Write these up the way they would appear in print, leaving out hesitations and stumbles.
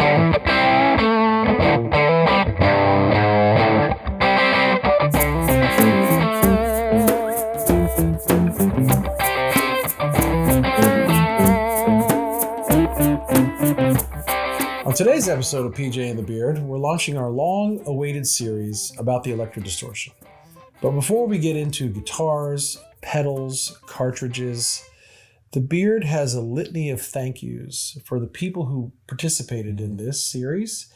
On today's episode of PJ and the Beard, we're launching our long-awaited series about the Electra Distortion. But before we get into guitars, pedals, cartridges, the Beard has a litany of thank yous for the people who participated in this series.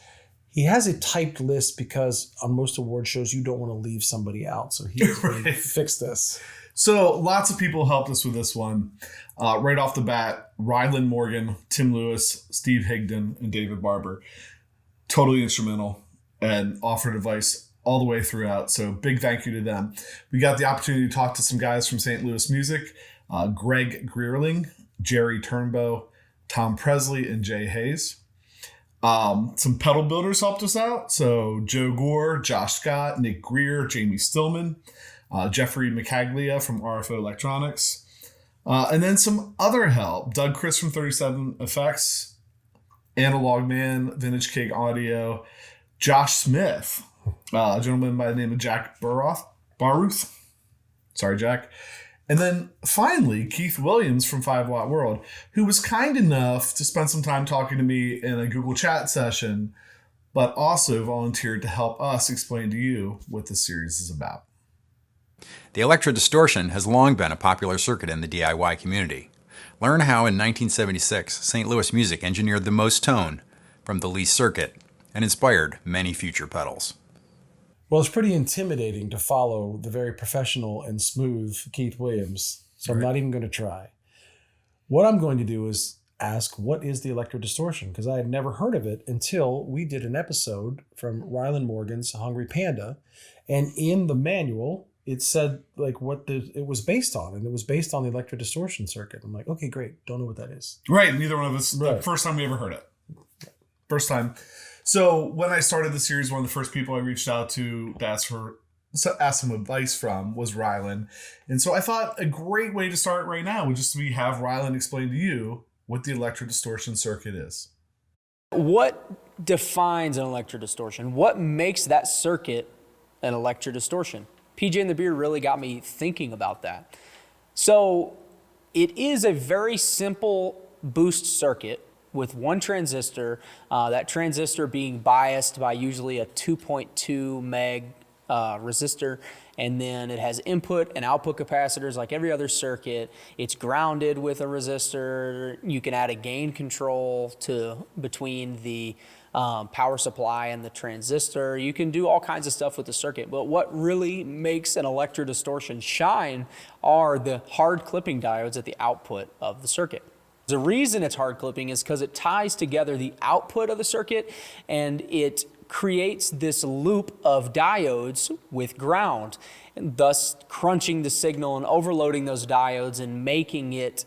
He has a typed list because on most award shows you don't want to leave somebody out, so he's going to fix this. So lots of people helped us with this one. Right off the bat, Rhylan Morgan, Tim Lewis, Steve Higdon, and David Barber. Totally instrumental and offered advice all the way throughout. So big thank you to them. We got the opportunity to talk to some guys from St. Louis Music, Greg Greerling, Jerry Turnbow, Tom Presley, and Jay Hayes. Some pedal builders helped us out. So Joe Gore, Josh Scott, Nick Greer, Jamie Stillman, Jeffrey McCaglia from RFO Electronics. And then some other help. Doug Chris from 37 Effects, Analog Man, Vintage Cake Audio, Josh Smith, a gentleman by the name of Jack Baruth. Sorry, Jack. And then finally, Kieth Williams from 5 Watt World, who was kind enough to spend some time talking to me in a Google chat session, but also volunteered to help us explain to you what this series is about. The Electra Distortion has long been a popular circuit in the DIY community. Learn how in 1976, St. Louis Music engineered the most tone from the least circuit and inspired many future pedals. Well, it's pretty intimidating to follow the very professional and smooth Kieth Williams, so I'm not even going to try. What I'm going to do is ask, what is the Electra Distortion? Because I had never heard of it until we did an episode from Rhylan Morgan's Hungry Panda, and in the manual, it said like it was based on, and it was based on the Electra Distortion Circuit. I'm like, okay, great. Don't know what that is. Right. Neither one of us. Right. The first time we ever heard it. First time. So when I started the series, one of the first people I reached out to ask some advice from was Rhylan. And so I thought a great way to start right now would just be have Rhylan explain to you what the Electra Distortion Circuit is. What defines an Electra Distortion? What makes that circuit an Electra Distortion? PJ and the Beard really got me thinking about that. So it is a very simple boost circuit with one transistor, that transistor being biased by usually a 2.2 meg resistor, and then it has input and output capacitors like every other circuit. It's grounded with a resistor. You can add a gain control between the power supply and the transistor. You can do all kinds of stuff with the circuit, but what really makes an Electra Distortion shine are the hard clipping diodes at the output of the circuit. The reason it's hard clipping is because it ties together the output of the circuit and it creates this loop of diodes with ground, and thus crunching the signal and overloading those diodes and making it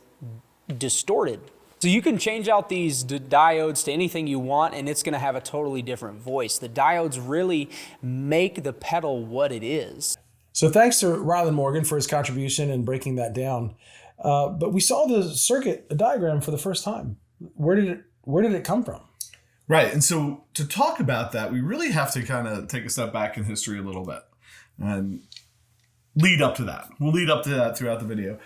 distorted. So you can change out these diodes to anything you want and it's going to have a totally different voice. The diodes really make the pedal what it is. So thanks to Rhylan Morgan for his contribution and breaking that down. But we saw the circuit diagram for the first time. Where did it come from? Right. And so to talk about that, we really have to kind of take a step back in history a little bit and lead up to that. We'll lead up to that throughout the video.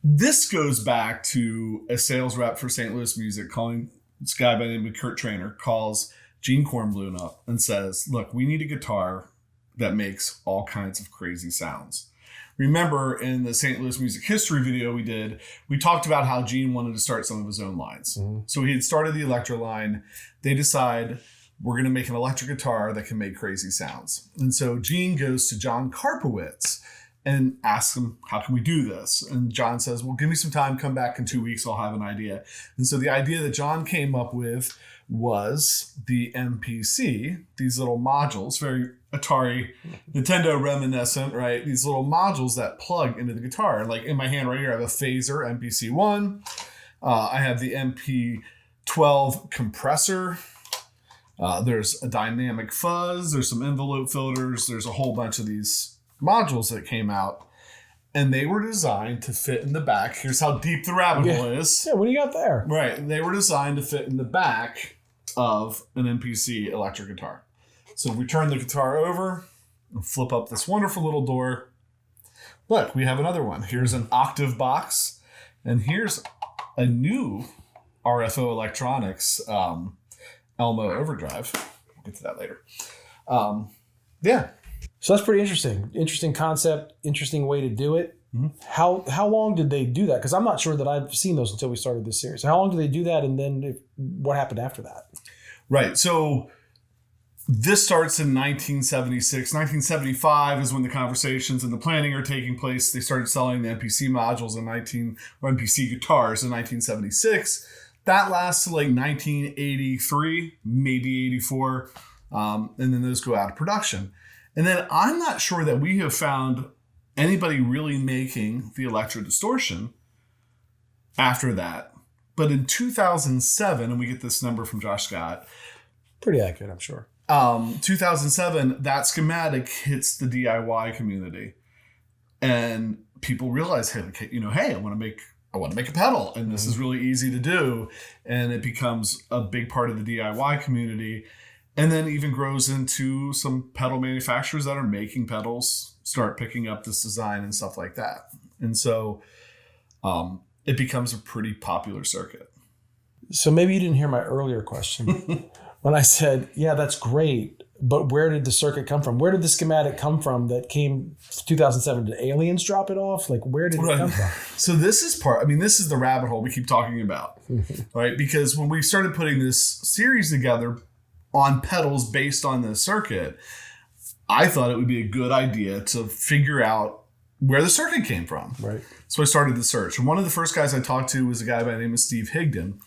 This goes back to a sales rep for St. Louis Music calling this guy by the name of Kurt Trainer, calls Gene Kornblum up and says, look, we need a guitar that makes all kinds of crazy sounds. Remember in the St. Louis Music history video we did, we talked about how Gene wanted to start some of his own lines. Mm-hmm. So he had started the Electra line. They decide we're going to make an electric guitar that can make crazy sounds. And so Gene goes to John Karpowitz and asks him, how can we do this? And John says, well, give me some time, come back in 2 weeks, I'll have an idea. And so the idea that John came up with was the MPC, these little modules, very Atari, Nintendo reminiscent, right? These little modules that plug into the guitar. Like in my hand right here, I have a phaser, MPC1. I have the MP12 compressor. There's a dynamic fuzz. There's some envelope filters. There's a whole bunch of these modules that came out, and they were designed to fit in the back. Here's how deep the rabbit hole is. Yeah, what do you got there? Right. They were designed to fit in the back of an MPC electric guitar. So we turn the guitar over and flip up this wonderful little door. Look, we have another one. Here's an octave box, and here's a new RFO Electronics Elmo Overdrive. We'll get to that later. Yeah. So that's pretty interesting. Interesting concept, interesting way to do it. Mm-hmm. How long did they do that? Because I'm not sure that I've seen those until we started this series. How long did they do that, and then what happened after that? Right. So this starts in 1976. 1975 is when the conversations and the planning are taking place. They started selling the MPC modules or MPC guitars in 1976. That lasts to like 1983, maybe 84. And then those go out of production. And then I'm not sure that we have found anybody really making the Electra Distortion after that. But in 2007, and we get this number from Josh Scott. Pretty accurate, I'm sure. 2007, that schematic hits the DIY community. And people realize, hey, I want to make a pedal, and this is really easy to do. And it becomes a big part of the DIY community. And then even grows into some pedal manufacturers that are making pedals start picking up this design and stuff like that. And so it becomes a pretty popular circuit. So maybe you didn't hear my earlier question when I said, yeah, that's great, but where did the circuit come from? Where did the schematic come from that came 2007? Did aliens drop it off? Like, where did it come from? So this is this is the rabbit hole we keep talking about, right? Because when we started putting this series together on pedals based on the circuit, I thought it would be a good idea to figure out where the circuit came from. Right. So I started the search. And one of the first guys I talked to was a guy by the name of Steve Higdon.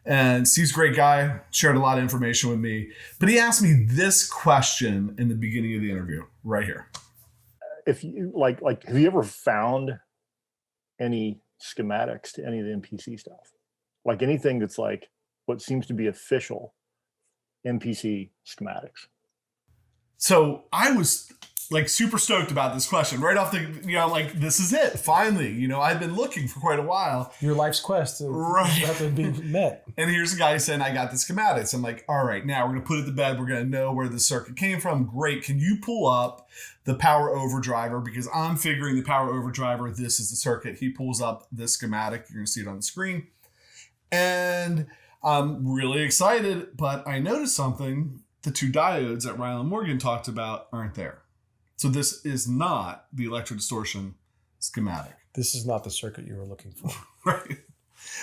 And Steve's a great guy, shared a lot of information with me. But he asked me this question in the beginning of the interview, right here. If you like have you ever found any schematics to any of the MPC stuff? Like anything that's like what seems to be official MPC schematics? So I was like super stoked about this question right off the, like, this is it. Finally, I've been looking for quite a while. Your life's quest to be met. And here's a guy saying, I got the schematics. I'm like, all right, now we're going to put it to bed. We're going to know where the circuit came from. Great. Can you pull up the Power Overdriver? Because I'm figuring the Power Overdriver, this is the circuit. He pulls up this schematic. You're going to see it on the screen. And I'm really excited, but I noticed something. The two diodes that Rhylan Morgan talked about aren't there. So this is not the Electra Distortion schematic. This is not the circuit you were looking for. Right.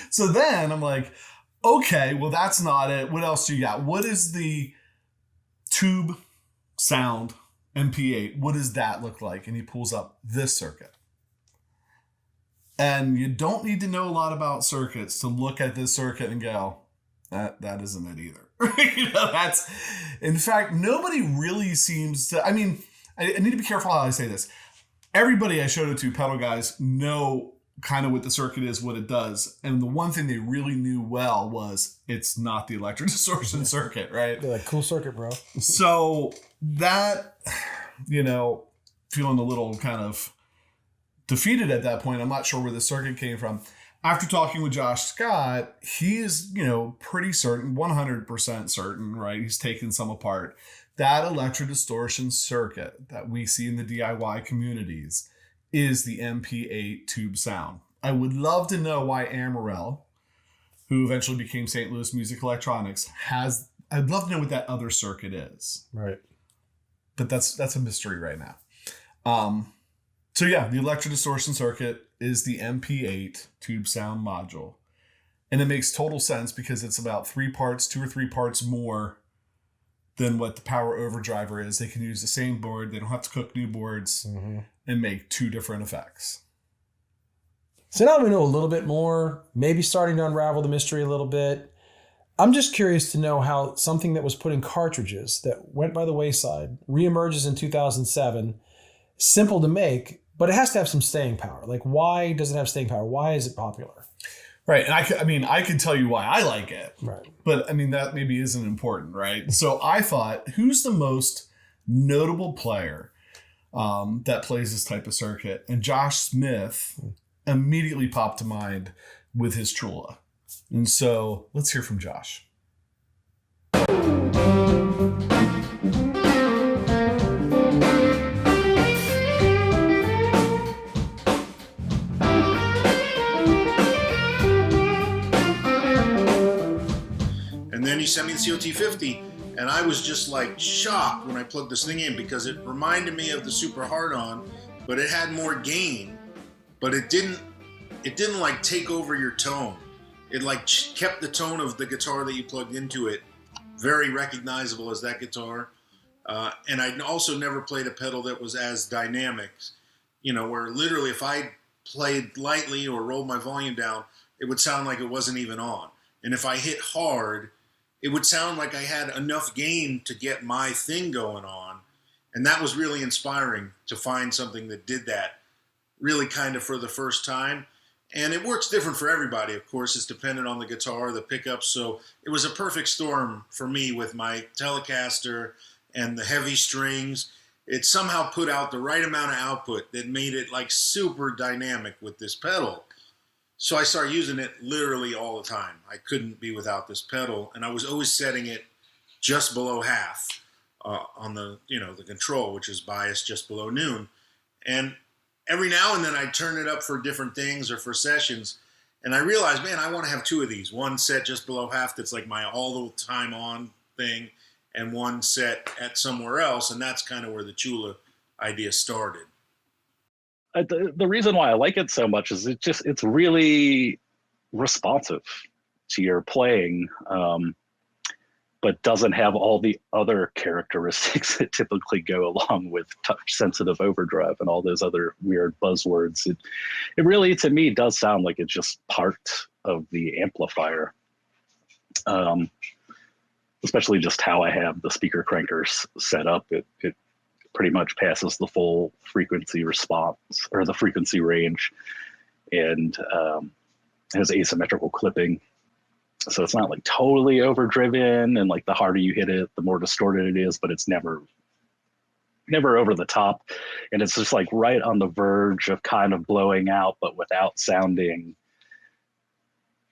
So then I'm like, okay, well, that's not it. What else do you got? What is the Tube Sound MP8? What does that look like? And he pulls up this circuit. And you don't need to know a lot about circuits to look at this circuit and go, that isn't it either. That's, in fact, nobody really seems to, I need to be careful how I say this. Everybody I showed it to, pedal guys, know kind of what the circuit is, what it does. And the one thing they really knew well was it's not the Electra Distortion Circuit, right? They're like, cool circuit, bro. So that, feeling a little kind of defeated at that point. I'm not sure where the circuit came from. After talking with Josh Scott, he is, pretty certain, 100% certain, right? He's taken some apart. That Electra Distortion Circuit that we see in the DIY communities is the MP8 Tube Sound. I would love to know why Amaral, who eventually became St. Louis Music Electronics, I'd love to know what that other circuit is. Right. But that's a mystery right now. So yeah, the Electra Distortion Circuit is the MP8 Tube Sound module. And it makes total sense because it's about 2 or 3 parts more than what the Power Overdriver is. They can use the same board. They don't have to cook new boards and make 2 different effects. So now we know a little bit more, maybe starting to unravel the mystery a little bit. I'm just curious to know how something that was put in cartridges that went by the wayside reemerges in 2007, simple to make, but it has to have some staying power. Like, why does it have staying power? Why is it popular? Right. And I can tell you why I like it. Right. But that maybe isn't important, right? So I thought, who's the most notable player that plays this type of circuit? And Josh Smith immediately popped to mind with his Tchula. And so let's hear from Josh. sent me the COT50, and I was just like shocked when I plugged this thing in because it reminded me of the Super Hard-On, but it had more gain, but it didn't like take over your tone. It like kept the tone of the guitar that you plugged into it very recognizable as that guitar. And I also never played a pedal that was as dynamic, you know, where literally if I played lightly or rolled my volume down, it would sound like it wasn't even on. And if I hit hard, it would sound like I had enough gain to get my thing going on. And that was really inspiring to find something that did that really kind of for the first time. And it works different for everybody, of course. It's dependent on the guitar, the pickups. So it was a perfect storm for me with my Telecaster and the heavy strings. It somehow put out the right amount of output that made it like super dynamic with this pedal. So I started using it literally all the time. I couldn't be without this pedal, and I was always setting it just below half on the, you know, the control, which is biased just below noon. And every now and then I turn it up for different things or for sessions, and I realized, man, I want to have two of these. One set just below half that's like my all the time on thing, and one set at somewhere else, and that's kind of where the Tchula idea started. The reason why I like it so much is it's really responsive to your playing, but doesn't have all the other characteristics that typically go along with touch sensitive overdrive and all those other weird buzzwords. It really, to me, does sound like it's just part of the amplifier. Especially just how I have the speaker crankers set up. It pretty much passes the full frequency response or the frequency range, and has asymmetrical clipping. So it's not like totally overdriven, and like the harder you hit it, the more distorted it is, but it's never over the top. And it's just like right on the verge of kind of blowing out, but without sounding,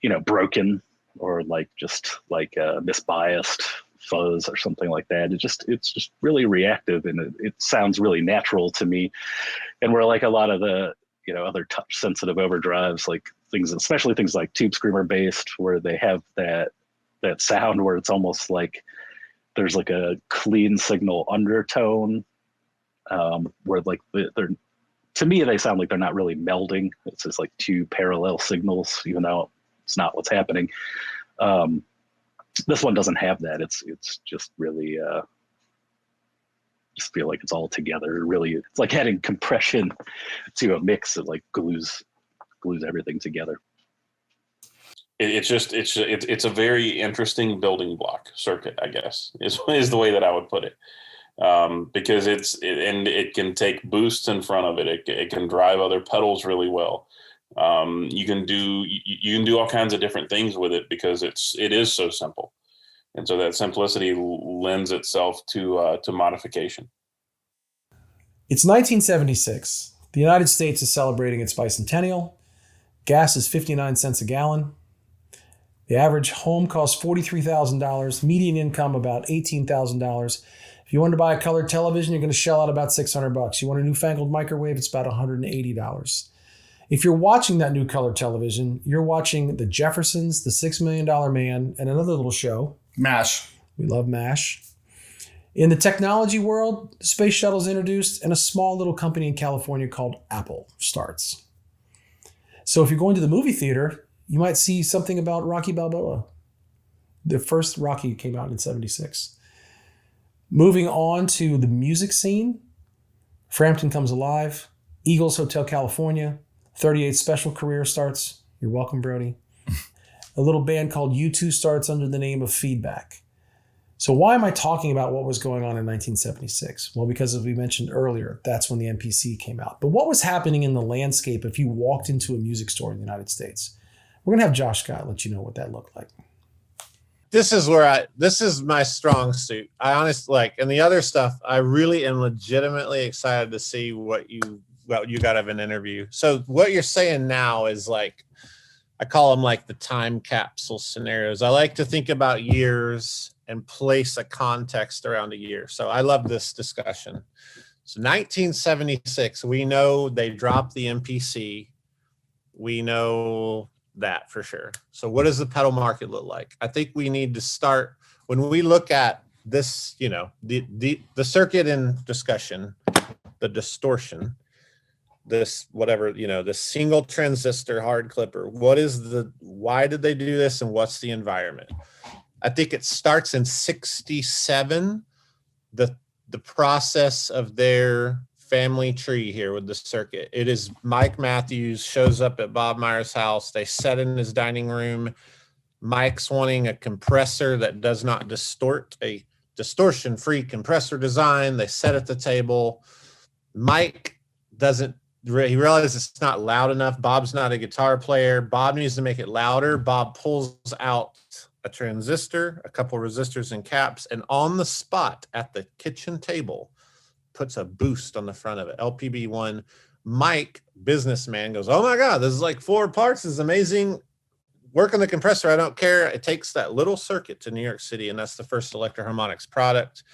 you know, broken or like just like misbiased fuzz or something like that. It's just really reactive, and it sounds really natural to me. And where like a lot of the, you know, other touch sensitive overdrives, like things, especially things like Tube Screamer based, where they have that sound where it's almost like there's like a clean signal undertone, where like they're, to me, they sound like they're not really melding. It's just like two parallel signals, even though it's not what's happening. This one doesn't have that. It's just really just feel like it's all together. Really, it's like adding compression to a mix that like glues everything together. It's a very interesting building block circuit, I guess, is the way that I would put it. Because it can take boosts in front of it. It can drive other pedals really well. You can do all kinds of different things with it because it is so simple, and so that simplicity lends itself to modification. It's 1976. The United States is celebrating its bicentennial. Gas is 59 cents a gallon. The average home costs $43,000. Median income about $18,000. If you want to buy a colored television, you're going to shell out about $600. You want a newfangled microwave, it's about $180. If you're watching that new color television, you're watching The Jeffersons, The $6 Million Man, and another little show. MASH. We love MASH. In the technology world, the space shuttle is introduced, and a small little company in California called Apple starts. So if you're going to the movie theater, you might see something about Rocky Balboa. The first Rocky came out in 76. Moving on to the music scene, Frampton Comes Alive, Eagles Hotel California, 38 Special Career starts. You're welcome, Brody. A little band called U2 starts under the name of Feedback. So why am I talking about what was going on in 1976? Well, because as we mentioned earlier, that's when the MPC came out. But what was happening in the landscape if you walked into a music store in the United States? We're going to have Josh Scott let you know what that looked like. This is my strong suit. I honestly and the other stuff, I really am legitimately excited to see what you got of an interview. So what you're saying now is like, I call them like the time capsule scenarios. I like to think about years and place a context around a year. So I love this discussion. So 1976, we know they dropped the MPC. We know that for sure. So what does the pedal market look like? I think we need to start when we look at this, you know, the circuit in discussion, the distortion, this whatever, you know, the single transistor hard clipper, why did they do this and what's the environment? I think it starts in 67, the process of their family tree here with the circuit. It is Mike Matthews shows up at Bob Meyer's house. They sit in his dining room. Mike's wanting a compressor that does not distort, a distortion-free compressor design. They sit at the table. Mike he realizes it's not loud enough. Bob's not a guitar player. Bob needs to make it louder. Bob pulls out a transistor, a couple resistors and caps, and on the spot at the kitchen table puts a boost on the front of it, LPB1. Mike, businessman, goes, oh my God, this is like 4 parts. This is amazing. Work on the compressor, I don't care. It takes that little circuit to New York City, and that's the first Electra Harmonics product.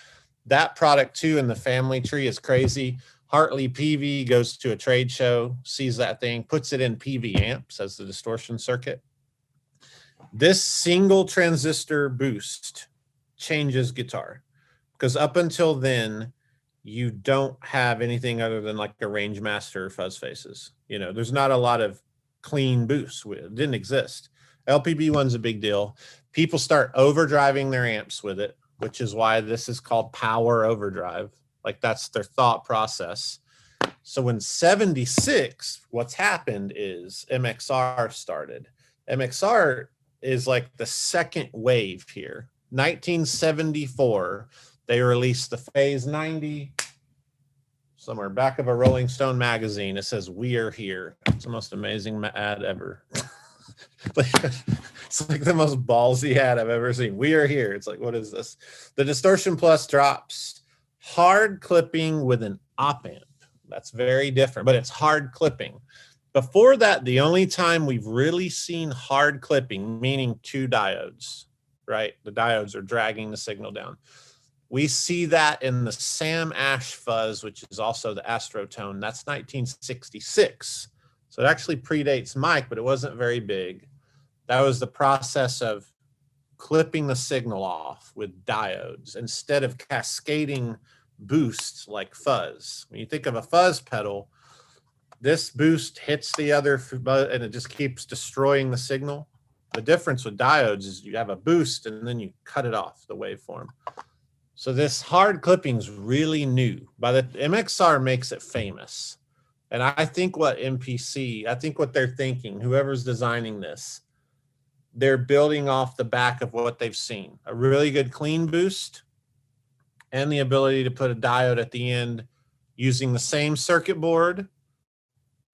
That product, too, in the family tree is crazy. Hartley PV goes to a trade show, sees that thing, puts it in PV amps as the distortion circuit. This single transistor boost changes guitar, because up until then, you don't have anything other than like a range master or fuzz faces. You know, there's not a lot of clean boosts. It didn't exist. LPB1's a big deal. People start overdriving their amps with it, which is why this is called power overdrive. Like that's their thought process. So in 76, what's happened is MXR started. MXR is like the second wave here. 1974, they released the Phase 90, somewhere back of a Rolling Stone magazine. It says, "We are here." It's the most amazing ad ever. It's like the most ballsy ad I've ever seen. "We are here." It's like, what is this? The Distortion Plus drops hard clipping with an op amp. That's very different, but it's hard clipping. Before that, the only time we've really seen hard clipping, meaning 2 diodes, right? The diodes are dragging the signal down. We see that in the Sam Ash fuzz, which is also the Astrotone. That's 1966. So it actually predates Mike, but it wasn't very big. That was the process of clipping the signal off with diodes instead of cascading boosts like fuzz. When you think of a fuzz pedal, this boost hits the other and it just keeps destroying the signal. The difference with diodes is you have a boost and then you cut it off, the waveform. So this hard clipping is really new. By the MXR makes it famous. And I think what they're thinking, whoever's designing this, they're building off the back of what they've seen. A really good clean boost and the ability to put a diode at the end using the same circuit board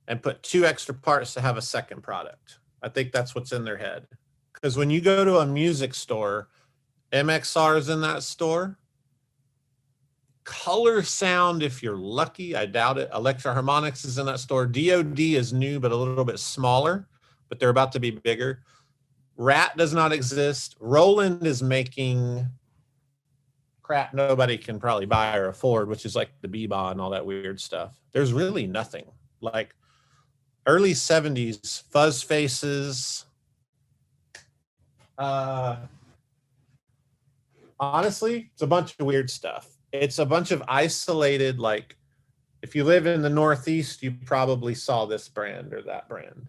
and put 2 extra parts to have a second product. I think that's what's in their head. Because when you go to a music store, MXR is in that store. Color Sound, if you're lucky, I doubt it. Electra Harmonics is in that store. DOD is new, but a little bit smaller, but they're about to be bigger. Rat does not exist. Roland is making crap nobody can probably buy or afford, which is like the Bebop and all that weird stuff. There's really nothing. Like early 70s, fuzz faces. Honestly, it's a bunch of weird stuff. It's a bunch of isolated, like, if you live in the Northeast, you probably saw this brand or that brand.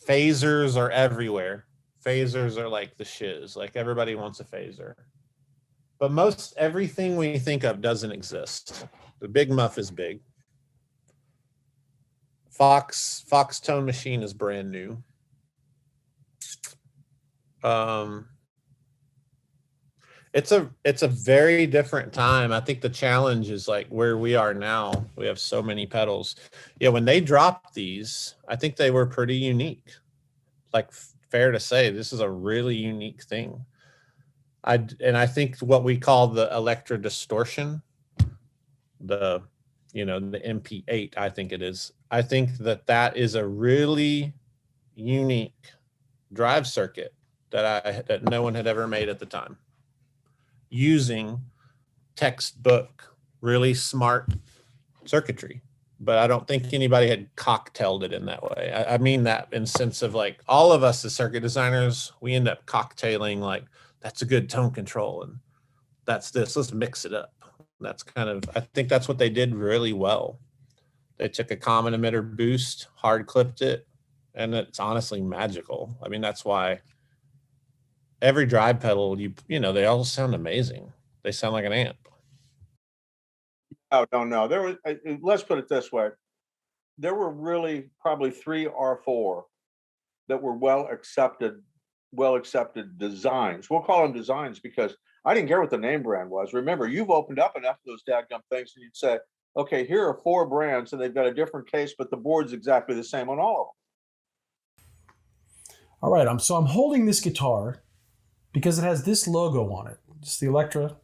Phasers are everywhere. Phasers are like the shiz. Like everybody wants a phaser. But most everything we think of doesn't exist. The Big Muff is big. Fox Tone Machine is brand new. It's a very different time. I think the challenge is like where we are now. We have so many pedals. Yeah, when they dropped these, I think they were pretty unique. Like fair to say, this is a really unique thing. I think what we call the Electra Distortion, the MP8, I think it is. I think that is a really unique drive circuit that no one had ever made at the time, using textbook, really smart circuitry. But I don't think anybody had cocktailed it in that way. I mean that in sense of like all of us as circuit designers, we end up cocktailing like that's a good tone control, and that's this. Let's mix it up. That's kind of, I think that's what they did really well. They took a common emitter boost, hard clipped it, and it's honestly magical. I mean, that's why every drive pedal, you know, they all sound amazing. They sound like an amp. Oh, no. There was, let's put it this way. There were really probably 3 or 4 that were well accepted designs. We'll call them designs because I didn't care what the name brand was. Remember, you've opened up enough of those dadgum things and you'd say, okay, here are 4 brands and they've got a different case, but the board's exactly the same on all of them. All right, I'm holding this guitar because it has this logo on it. It's the Electra. It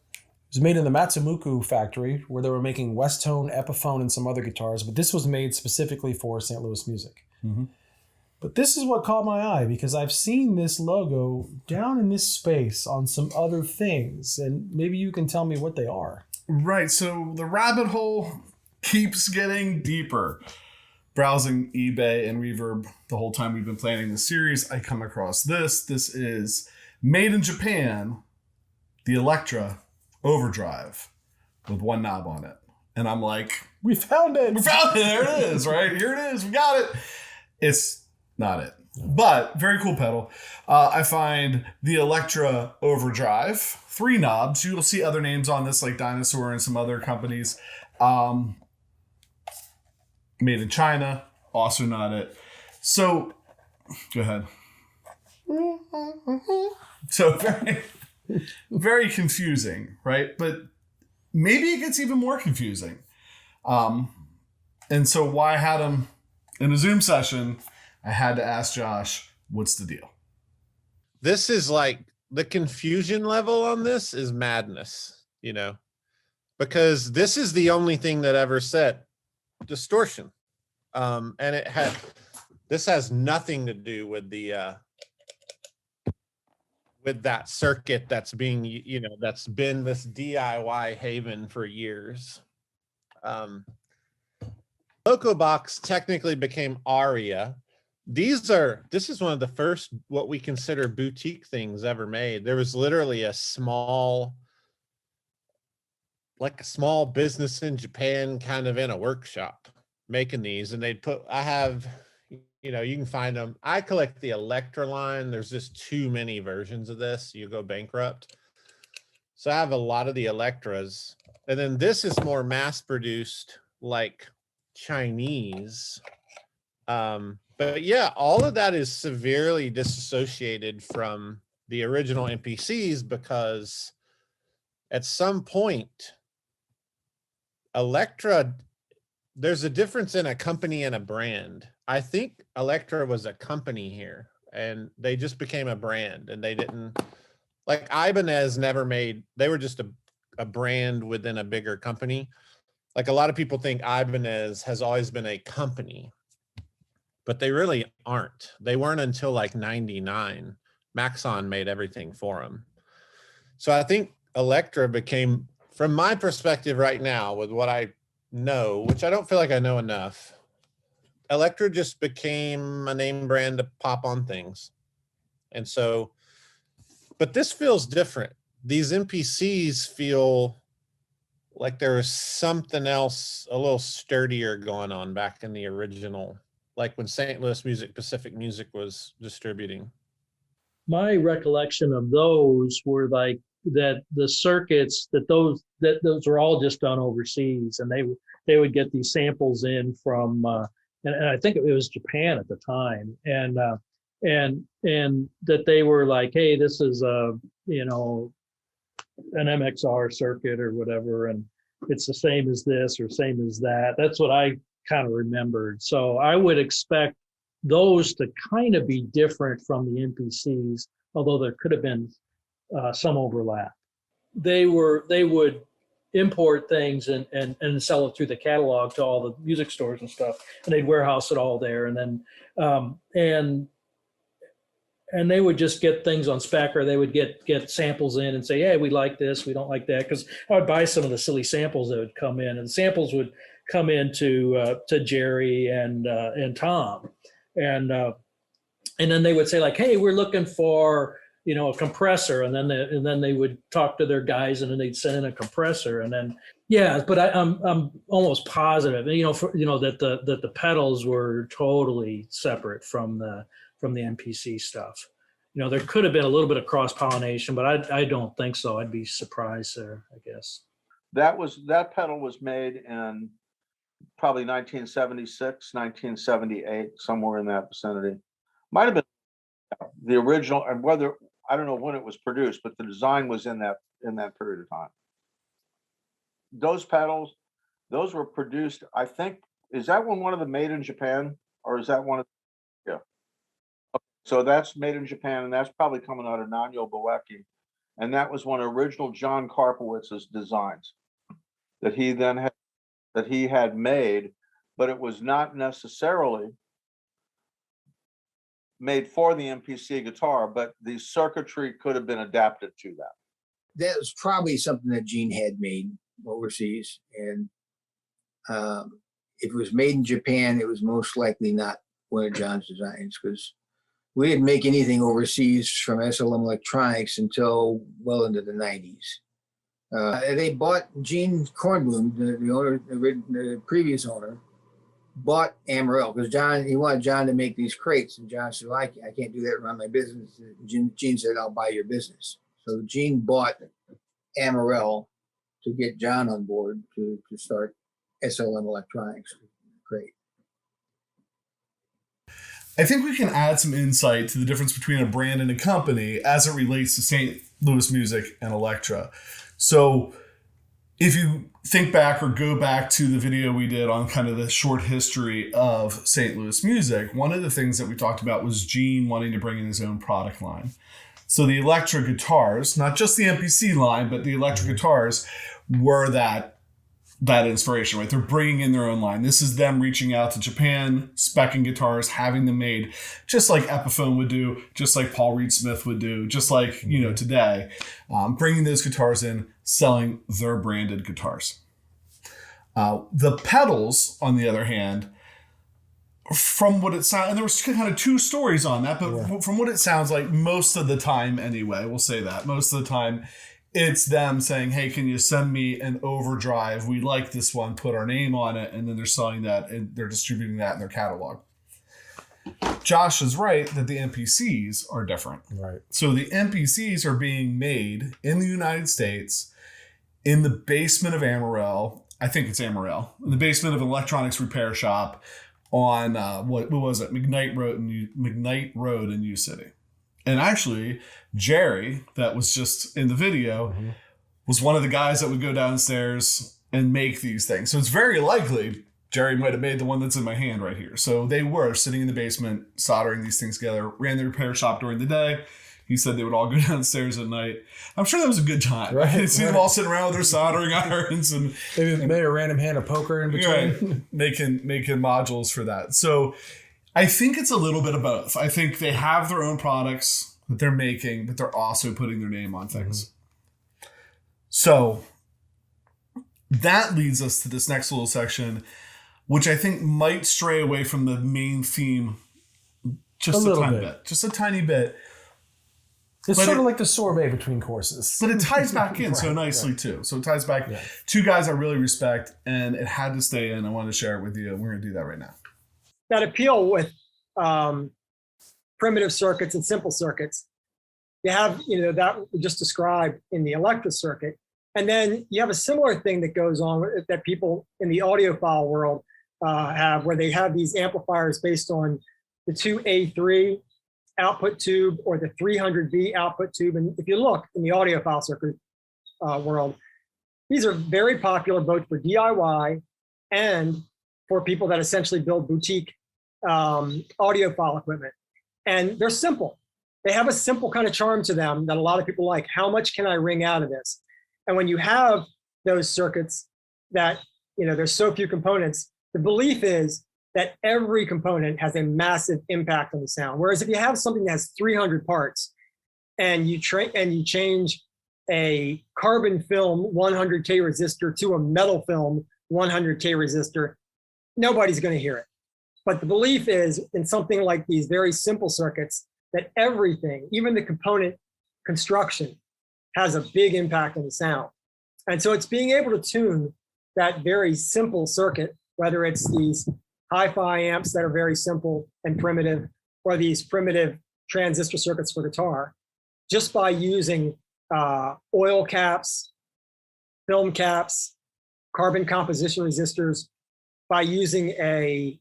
was made in the Matsumuku factory where they were making Westone, Epiphone, and some other guitars, but this was made specifically for St. Louis music. Mm-hmm. But this is what caught my eye because I've seen this logo down in this space on some other things, and maybe you can tell me what they are. Right, so the rabbit hole keeps getting deeper. Browsing eBay and Reverb the whole time we've been planning this series, I come across this. This is made in Japan, the Electra Overdrive with 1 knob on it. And I'm like, we found it. There it is, right? Here it is. We got it. It's not it, but very cool pedal. I find the Electra Overdrive, 3 knobs. You'll see other names on this like Dinosaur and some other companies. Made in China, also not it. So, go ahead. So very, very confusing, right? But maybe it gets even more confusing. And so why I had him in a Zoom session, I had to ask Josh, what's the deal? This is like, the confusion level on this is madness, you know, because this is the only thing that ever said distortion. And this has nothing to do with the, with that circuit that's being, you know, that's been this DIY haven for years. Locobox technically became Aria. This is one of the first, what we consider boutique things ever made. There was literally a small business in Japan kind of in a workshop making these, and they'd put, you know, you can find them. I collect the Electra line. There's just too many versions of this. You go bankrupt. So I have a lot of the Electras. And then this is more mass produced, like Chinese. But yeah, all of that is severely disassociated from the original MPCs because at some point, Electra, there's a difference in a company and a brand. I think Electra was a company here and they just became a brand, and they didn't, like Ibanez never made, they were just a brand within a bigger company. Like a lot of people think Ibanez has always been a company, but they really aren't. They weren't until like 99. Maxon made everything for them. So I think Electra became, from my perspective right now, with what I know, which I don't feel like I know enough, Electra just became a name brand to pop on things. And so, but this feels different. These MPCs feel like there was something else a little sturdier going on back in the original, like when St. Louis Music, Pacific Music was distributing. My recollection of those were like that the circuits, that those were all just done overseas, and they would get these samples in from and I think it was Japan at the time, and that they were like, hey, this is you know, an MXR circuit or whatever, and it's the same as this or same as that. That's what I kind of remembered. So I would expect those to kind of be different from the MPCs, although there could have been some overlap. They would import things and sell it through the catalog to all the music stores and stuff, and they'd warehouse it all there, and then and they would just get things on spec, or they would get samples in and say, hey, we like this, we don't like that, because I would buy some of the silly samples that would come in, and the samples would come in to Jerry and Tom, and then they would say like, hey, we're looking for a compressor, and then they would talk to their guys, and then they'd send in a compressor, and then but I'm almost positive, that the pedals were totally separate from the MPC stuff. There could have been a little bit of cross pollination, but I don't think so. I'd be surprised there, I guess. That pedal was made in probably 1976, 1978, somewhere in that vicinity. Might have been the original, and whether, I don't know when it was produced, but the design was in that period of time. Those pedals, those were produced, I think, is that one of the made in Japan, or is that one of, yeah. So that's made in Japan, and that's probably coming out of Nanyo Boeki. And that was one of original John Karpowitz's designs that he had made, but it was not necessarily made for the MPC guitar, but the circuitry could have been adapted to that. That was probably something that Gene had made overseas. And if it was made in Japan, it was most likely not one of John's designs, because we didn't make anything overseas from SLM Electronics until well into the 90s. They bought Gene Kornblum, the owner, the previous owner, bought Amarillo because he wanted John to make these crates, and John said, well, I can't do that, run my business. Gene said, I'll buy your business. So Gene bought Amarillo to get John on board to start SLM Electronics crate. I think we can add some insight to the difference between a brand and a company as it relates to St. Louis Music and Electra. So if you think back or go back to the video we did on kind of the short history of St. Louis Music, one of the things that we talked about was Gene wanting to bring in his own product line. So the Electra guitars, not just the MPC line, but the Electra guitars were that inspiration, right? They're bringing in their own line. This is them reaching out to Japan, speccing guitars, having them made just like Epiphone would do, just like Paul Reed Smith would do, just like, today, bringing those guitars in, selling their branded guitars. The pedals, on the other hand, from what it sounds, and there was kind of two stories on that, but from what it sounds like, most of the time anyway, we'll say that, most of the time, it's them saying, hey, can you send me an overdrive? We like this one, put our name on it. And then they're selling that and they're distributing that in their catalog. Josh is right that the MPCs are different. Right. So the MPCs are being made in the United States in the basement of Amarillo. I think it's Amarillo. In the basement of an electronics repair shop on, what was it? McKnight Road in U City. And actually, Jerry, that was just in the video, was one of the guys that would go downstairs and make these things. So it's very likely Jerry might have made the one that's in my hand right here. So they were sitting in the basement, soldering these things together, ran the repair shop during the day. He said they would all go downstairs at night. I'm sure that was a good time. Right. You see them all sitting around with their soldering irons and maybe a random hand of poker in between. Right, making modules for that. So I think it's a little bit of both. I think they have their own products that they're making, but they're also putting their name on things. So that leads us to this next little section, which I think might stray away from the main theme just a tiny bit. Just a tiny bit. It's sort of like the sorbet between courses. But it ties back in so nicely too. So it ties back. Yeah. Two guys I really respect, and it had to stay in. I wanted to share it with you. We're going to do that right now. That appeal with primitive circuits and simple circuits. You have, that we just described in the Electra circuit. And then you have a similar thing that goes on that people in the audiophile world have, where they have these amplifiers based on the 2A3 output tube or the 300V output tube. And if you look in the audiophile circuit world, these are very popular both for DIY and for people that essentially build boutique audiophile equipment. And they're simple. They have a simple kind of charm to them that a lot of people like. How much can I wring out of this? And when you have those circuits that, there's so few components, the belief is that every component has a massive impact on the sound. Whereas if you have something that has 300 parts and you change a carbon film 100K resistor to a metal film 100K resistor, nobody's going to hear it. But the belief is in something like these very simple circuits that everything, even the component construction has a big impact on the sound. And so it's being able to tune that very simple circuit, whether it's these hi-fi amps that are very simple and primitive, or these primitive transistor circuits for guitar, just by using oil caps, film caps, carbon composition resistors, by using a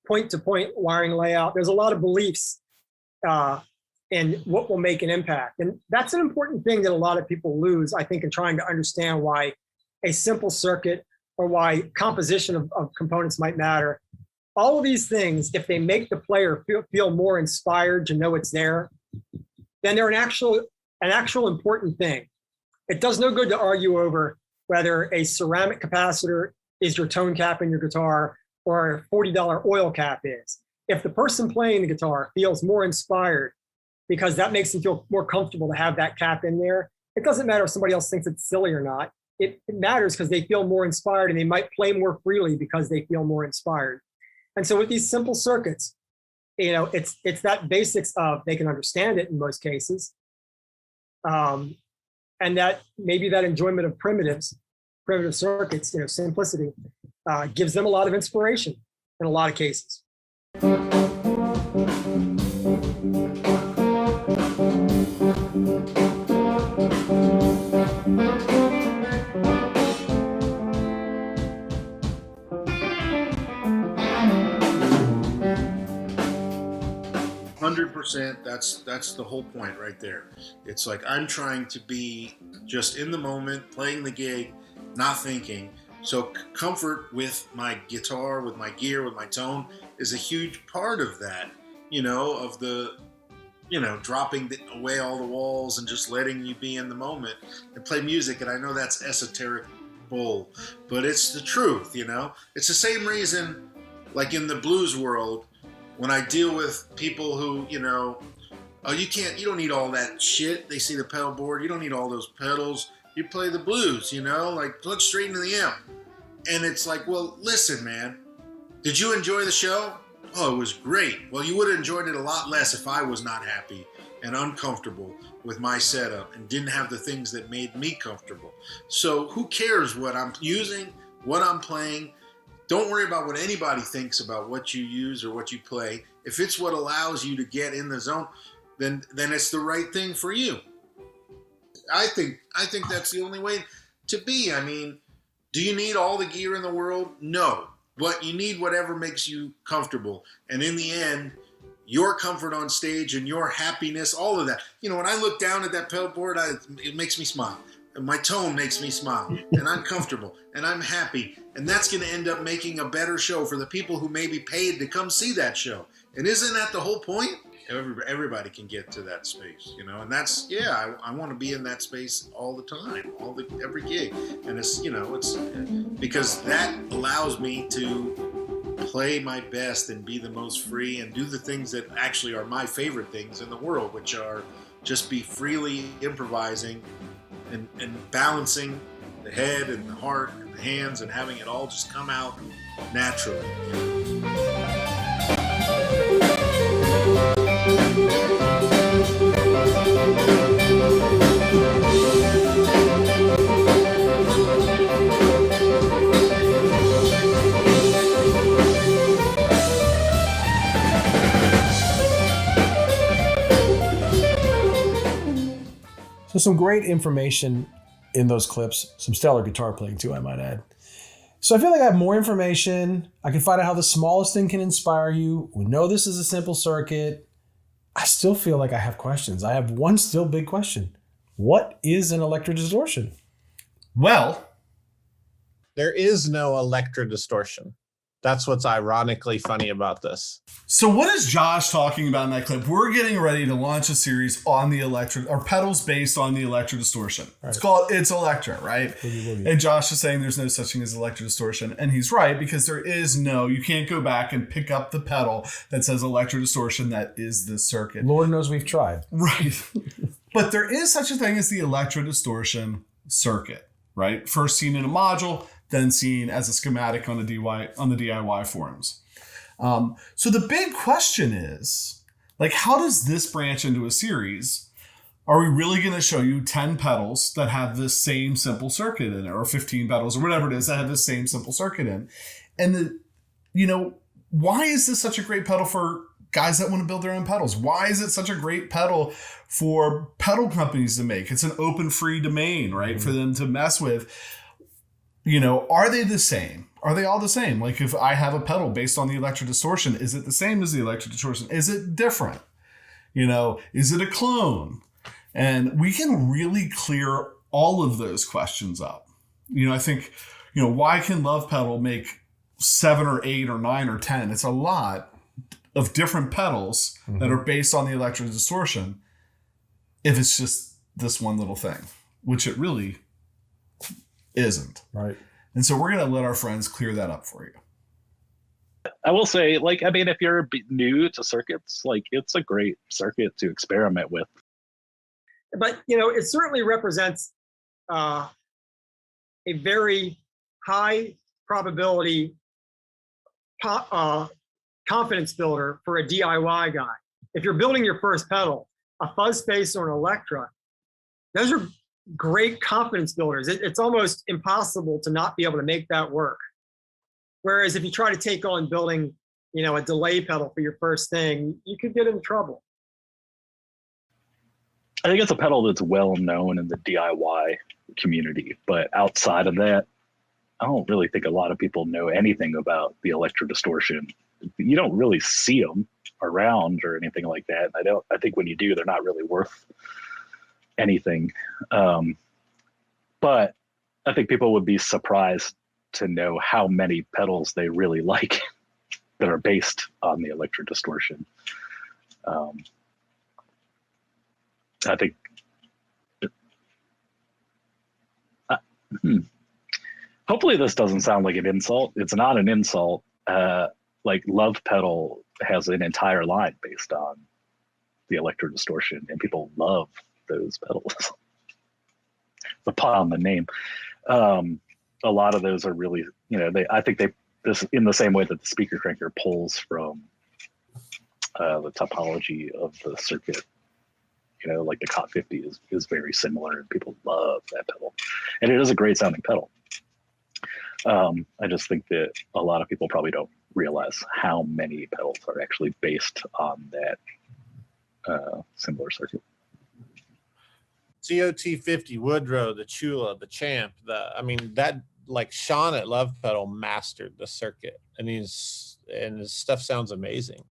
point-to-point wiring layout. There's a lot of beliefs in what will make an impact. And that's an important thing that a lot of people lose, I think, in trying to understand why a simple circuit or why composition of components might matter. All of these things, if they make the player feel more inspired to know it's there, then they're an actual important thing. It does no good to argue over whether a ceramic capacitor is your tone cap in your guitar or a $40 oil cap is. If the person playing the guitar feels more inspired because that makes them feel more comfortable to have that cap in there, it doesn't matter if somebody else thinks it's silly or not. It matters because they feel more inspired and they might play more freely because they feel more inspired. And so with these simple circuits, it's that basics of they can understand it in most cases. And that maybe that enjoyment of primitive circuits, simplicity, gives them a lot of inspiration in a lot of cases. 100%. That's the whole point right there. It's like I'm trying to be just in the moment, playing the gig, not thinking. So comfort with my guitar, with my gear, with my tone is a huge part of that, of the, dropping away all the walls and just letting you be in the moment and play music. And I know that's esoteric bull, but it's the truth, It's the same reason, like in the blues world, when I deal with people who, you don't need all that shit. They see the pedal board. You don't need all those pedals. You play the blues, like plug straight into the amp. And it's like, well, listen, man, did you enjoy the show? Oh, it was great. Well, you would have enjoyed it a lot less if I was not happy and uncomfortable with my setup and didn't have the things that made me comfortable. So who cares what I'm using, what I'm playing? Don't worry about what anybody thinks about what you use or what you play. If it's what allows you to get in the zone, then it's the right thing for you. I think that's the only way to be. I mean, do you need all the gear in the world? No. But you need whatever makes you comfortable. And in the end, your comfort on stage and your happiness, all of that. When I look down at that pedal board, it makes me smile. And my tone makes me smile. And I'm comfortable. And I'm happy. And that's going to end up making a better show for the people who may be paid to come see that show. And isn't that the whole point? Everybody can get to that space, and that's, I want to be in that space all the time, every gig. And it's because that allows me to play my best and be the most free and do the things that actually are my favorite things in the world, which are just be freely improvising and balancing the head and the heart and the hands and having it all just come out naturally. So some great information in those clips, some stellar guitar playing too, I might add. So I feel like I have more information. I can find out how the smallest thing can inspire you. We know this is a simple circuit. I still feel like I have questions. I have one still big question. What is an Electra distortion? Well, there is no Electra distortion. That's what's ironically funny about this. So what is Josh talking about in that clip? We're getting ready to launch a series on the Electra, or pedals based on the Electra distortion. Right. It's called It's Electra, right? And Josh is saying there's no such thing as Electra distortion. And he's right, because you can't go back and pick up the pedal that says Electra distortion that is the circuit. Lord knows we've tried. Right. But there is such a thing as the Electra distortion circuit, right? First seen in a module, then seen as a schematic on the DIY forums. So the big question is, how does this branch into a series? Are we really going to show you 10 pedals that have this same simple circuit in it, or 15 pedals, or whatever it is that have this same simple circuit in? And, why is this such a great pedal for guys that want to build their own pedals? Why is it such a great pedal for pedal companies to make? It's an open, free domain, right, for them to mess with. Are they the same? Are they all the same? Like, if I have a pedal based on the Electra Distortion, is it the same as the Electra Distortion? Is it different? Is it a clone? And we can really clear all of those questions up. I think, why can Love Pedal make 7 or 8 or 9 or 10? It's a lot of different pedals that are based on the Electra Distortion if it's just this one little thing, which it really isn't. Right. And so we're going to let our friends clear that up for you. I will say, if you're new to circuits, it's a great circuit to experiment with. But, it certainly represents a very high probability confidence builder for a DIY guy. If you're building your first pedal, a fuzz space or an Electra, those are great confidence builders. It's almost impossible to not be able to make that work. Whereas if you try to take on building, a delay pedal for your first thing, you could get in trouble. I think it's a pedal that's well known in the DIY community, but outside of that, I don't really think a lot of people know anything about the Electra Distortion. You don't really see them around or anything like that. I think when you do, they're not really worth anything. But I think people would be surprised to know how many pedals they really like that are based on the Electra Distortion. I think hopefully this doesn't sound like an insult. It's not an insult. Love Pedal has an entire line based on the Electra Distortion, and people love those pedals. The pun on the name. A lot of those are really, I think this in the same way that the speaker cranker pulls from the topology of the circuit. The Cot 50 is very similar, and people love that pedal, and it is a great sounding pedal. I just think that a lot of people probably don't realize how many pedals are actually based on that similar circuit. COT50, Woodrow, the Tchula, the Champ, Sean at Love Pedal mastered the circuit, and his stuff sounds amazing.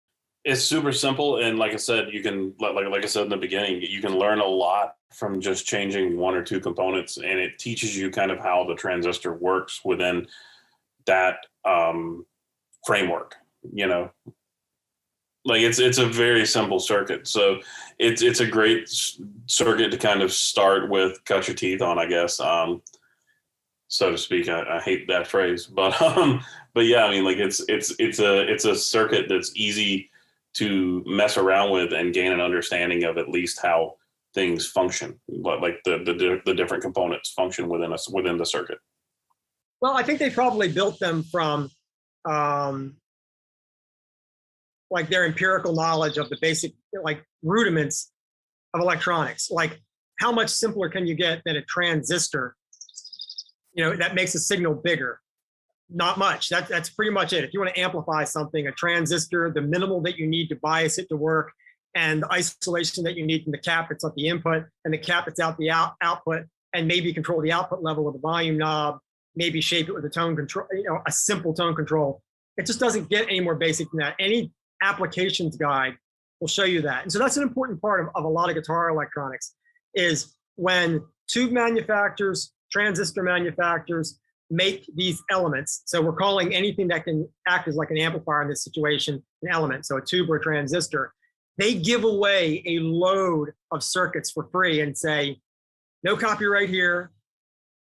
It's super simple, and like I said, you can like I said in the beginning, you can learn a lot from just changing one or two components, and it teaches you kind of how the transistor works within that framework. It's a very simple circuit, so it's a great circuit to kind of start with, cut your teeth on, I guess, so to speak. I hate that phrase, but yeah, it's a circuit that's easy to mess around with and gain an understanding of at least how things function, like the different components function within the circuit. Well, I think they probably built them from their empirical knowledge of the basic rudiments of electronics. How much simpler can you get than a transistor, that makes a signal bigger? Not much. That's pretty much it. If you want to amplify something, a transistor, the minimal that you need to bias it to work, and the isolation that you need from the cap that's at the input and the cap that's out the output, and maybe control the output level with a volume knob, maybe shape it with a tone control, a simple tone control. It just doesn't get any more basic than that. Any applications guide will show you that. And so that's an important part of a lot of guitar electronics, is when tube manufacturers, transistor manufacturers make these elements. So we're calling anything that can act as like an amplifier in this situation an element. So a tube or a transistor. They give away a load of circuits for free and say, no copyright here,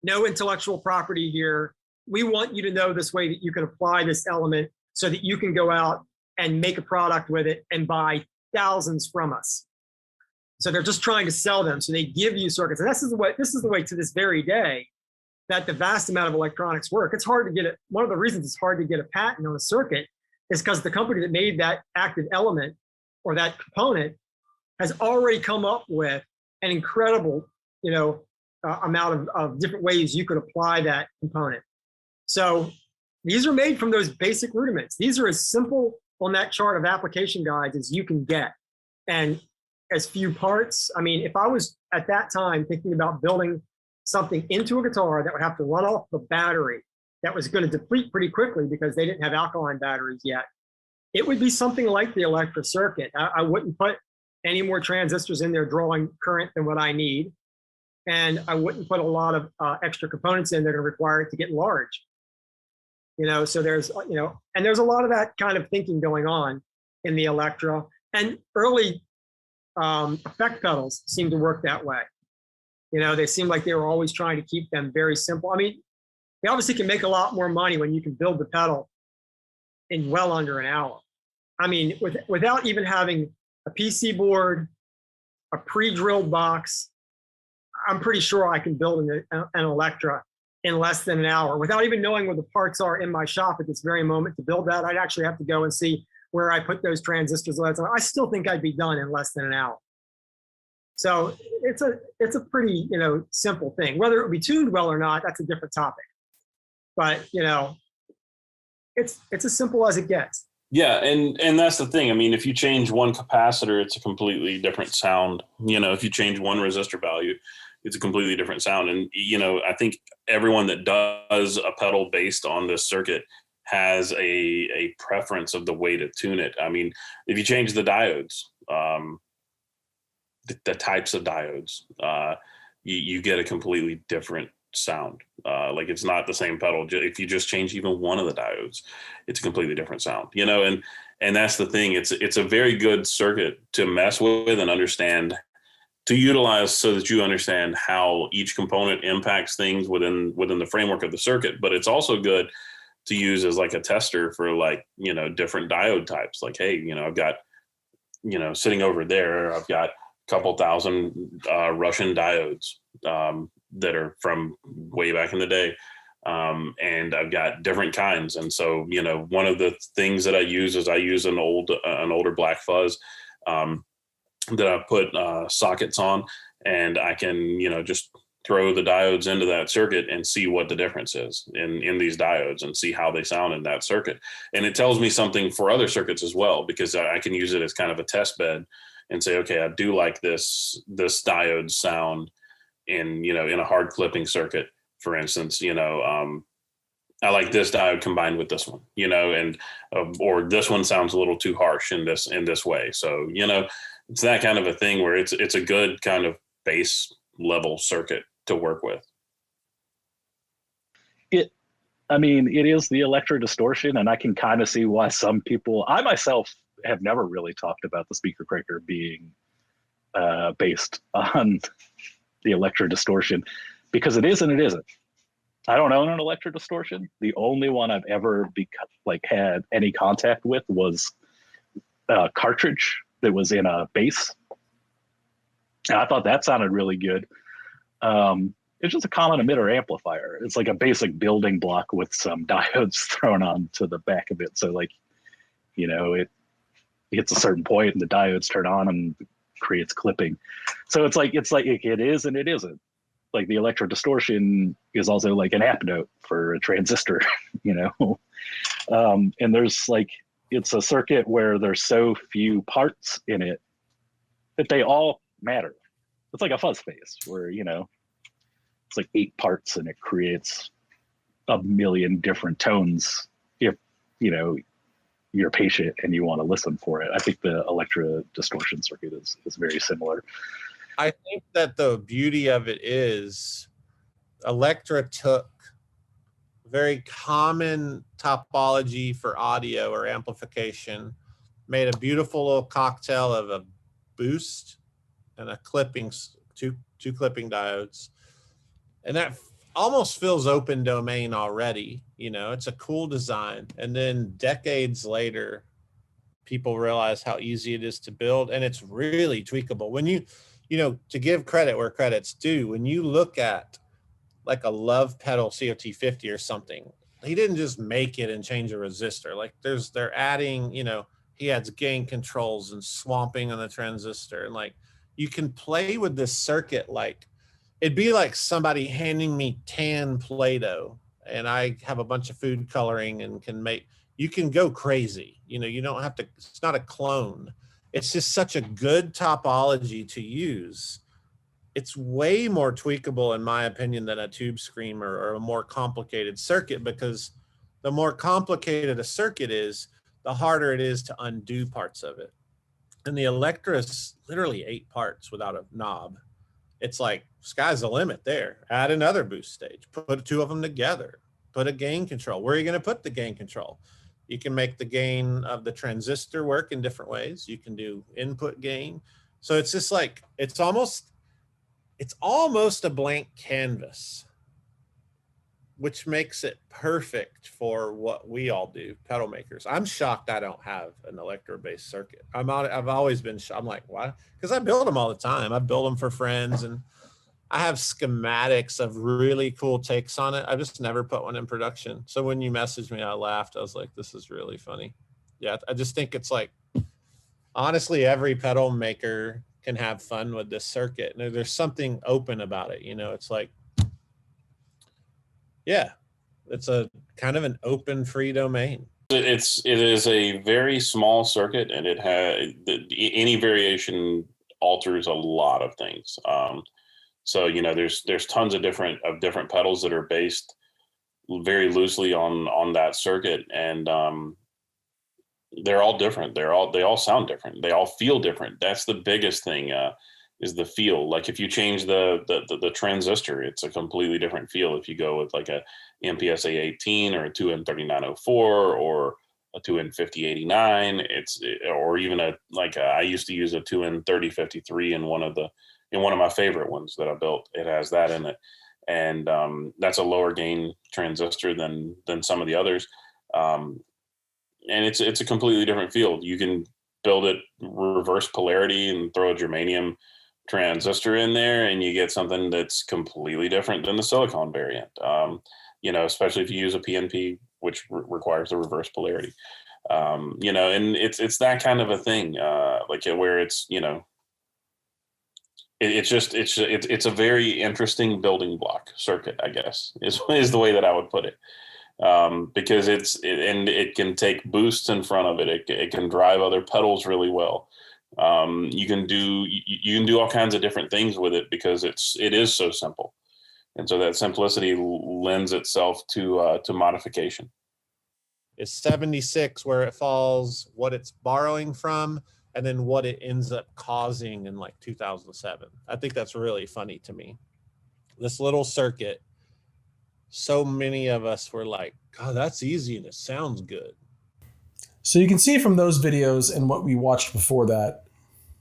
no intellectual property here. We want you to know this way that you can apply this element so that you can go out and make a product with it and buy thousands from us. So they're just trying to sell them. So they give you circuits. And this is the way to this very day that the vast amount of electronics work. It's hard to get it. One of the reasons it's hard to get a patent on a circuit is because the company that made that active element or that component has already come up with an incredible, amount of different ways you could apply that component. So these are made from those basic rudiments. These are as simple on that chart of application guides as you can get. And as few parts. I mean, if I was at that time thinking about building something into a guitar that would have to run off the battery that was going to deplete pretty quickly because they didn't have alkaline batteries yet, it would be something like the Electra circuit. I wouldn't put any more transistors in there drawing current than what I need. And I wouldn't put a lot of extra components in that are required to get large. So there's, and there's a lot of that kind of thinking going on in the Electra. And early effect pedals seem to work that way. They seem like they were always trying to keep them very simple. I mean, they obviously can make a lot more money when you can build the pedal in well under an hour. I mean, without even having a PC board, a pre-drilled box, I'm pretty sure I can build an Electra in less than an hour without even knowing where the parts are in my shop at this very moment to build that. I'd actually have to go and see where I put those transistors. I still think I'd be done in less than an hour. So it's a pretty, simple thing. Whether it would be tuned well or not, that's a different topic. But, it's as simple as it gets. Yeah, and that's the thing. I mean, if you change one capacitor, it's a completely different sound. If you change one resistor value, it's a completely different sound. And, I think everyone that does a pedal based on this circuit has a preference of the way to tune it. I mean, if you change the diodes, the types of diodes, you get a completely different sound. Like it's not the same pedal. If you just change even one of the diodes, it's a completely different sound, and that's the thing. It's a very good circuit to mess with and understand, to utilize, so that you understand how each component impacts things within the framework of the circuit. But it's also good to use as like a tester for different diode types. Like, hey, I've got, sitting over there, I've got a couple thousand Russian diodes that are from way back in the day. And I've got different kinds. And so, one of the things that I use is I use an older black fuzz that I put sockets on, and I can, just throw the diodes into that circuit and see what the difference is in these diodes and see how they sound in that circuit. And it tells me something for other circuits as well, because I can use it as kind of a test bed and say, okay, I do like this diode sound in a hard clipping circuit, for instance. I like this diode combined with this one, and or this one sounds a little too harsh in this way. So, it's that kind of a thing where it's a good kind of base level circuit to work with. It is the Electra Distortion, and I can kind of see why some people, I myself have never really talked about the speaker cranker being based on the Electra Distortion, because it is and it isn't. I don't own an Electra Distortion. The only one I've ever had any contact with was a cartridge that was in a bass, and I thought that sounded really good. It's just a common emitter amplifier. It's like a basic building block with some diodes thrown on to the back of it. So it hits a certain point and the diodes turn on and creates clipping. So it's like it is and it isn't. Like the Electra Distortion is also like an app note for a transistor, and there's it's a circuit where there's so few parts in it that they all matter. It's like a fuzz phase where, it's like 8 parts and it creates a million different tones if, you're patient and you want to listen for it. I think the Electra Distortion circuit is very similar. I think that the beauty of it is Electra took very common topology for audio or amplification, made a beautiful little cocktail of a boost and a clipping, two clipping diodes. And that almost feels open domain already. It's a cool design. And then decades later, people realize how easy it is to build, and it's really tweakable. When to give credit where credit's due, when you look at like a Love Pedal COT50 or something, he didn't just make it and change a resistor. Like they're adding, he adds gain controls and swamping on the transistor, and you can play with this circuit like it'd be like somebody handing me tan Play-Doh and I have a bunch of food coloring and you can go crazy. You don't have to, it's not a clone. It's just such a good topology to use. It's way more tweakable, in my opinion, than a tube screamer or a more complicated circuit, because the more complicated a circuit is, the harder it is to undo parts of it. And the Electra is literally 8 parts without a knob. It's like, sky's the limit there. Add another boost stage, put 2 of them together, put a gain control. Where are you going to put the gain control? You can make the gain of the transistor work in different ways. You can do input gain. So it's just like, it's almost a blank canvas, which makes it perfect for what we all do, pedal makers. I'm shocked I don't have an Electra-based circuit. I've always been shocked. I'm like, why? Because I build them all the time. I build them for friends, and I have schematics of really cool takes on it. I just never put one in production. So when you messaged me, I laughed. I was like, this is really funny. Yeah, I just think it's like, honestly, every pedal maker can have fun with this circuit. And there's something open about it. It's like, yeah, it's a kind of an open free domain. It is a very small circuit, and it has any variation alters a lot of things. So there's tons of different pedals that are based very loosely on that circuit, and they're all different. They all sound different. They all feel different. That's the biggest thing, is the feel. Like if you change the transistor, it's a completely different feel. If you go with like a MPSA 18 or a 2N3904 or a 2N5089, or even I used to use a 2N3053 in one of my favorite ones that I built. It has that in it, and that's a lower gain transistor than some of the others. And it's a completely different field. You can build it reverse polarity and throw a germanium transistor in there, and you get something that's completely different than the silicon variant. Especially if you use a PNP, which requires the reverse polarity. And it's that kind of a thing, where it's it's a very interesting building block circuit, I guess, is the way that I would put it. Because it can take boosts in front of it. It can drive other pedals really well. You can do all kinds of different things with it because it is so simple, and so that simplicity lends itself to modification. It's 76 where it falls, what it's borrowing from, and then what it ends up causing in like 2007. I think that's really funny to me. This little circuit, so many of us were like, God, that's easy and it sounds good. So you can see from those videos and what we watched before that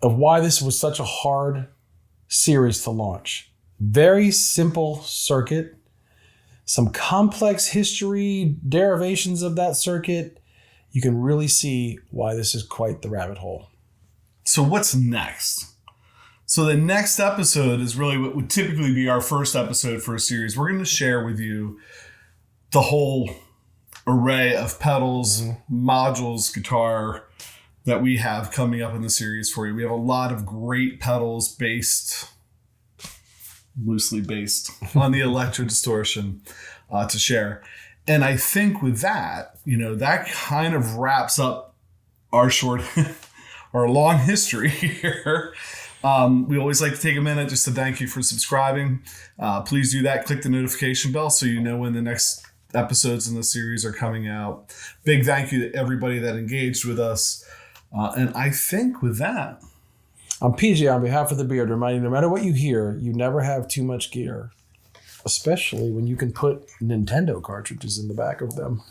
of why this was such a hard series to launch. Very simple circuit, some complex history, derivations of that circuit. You can really see why this is quite the rabbit hole. So what's next? So the next episode is really what would typically be our first episode for a series. We're going to share with you the whole array of pedals, modules, guitar that we have coming up in the series for you. We have a lot of great pedals loosely based on the Electra Distortion to share. And I think with that, that kind of wraps up our our long history here. We always like to take a minute just to thank you for subscribing. Please do that. Click the notification bell so you know when the next episodes in the series are coming out. Big thank you to everybody that engaged with us. And I think with that, I'm PJ on behalf of the Beard, reminding you, no matter what you hear, you never have too much gear, especially when you can put Nintendo cartridges in the back of them.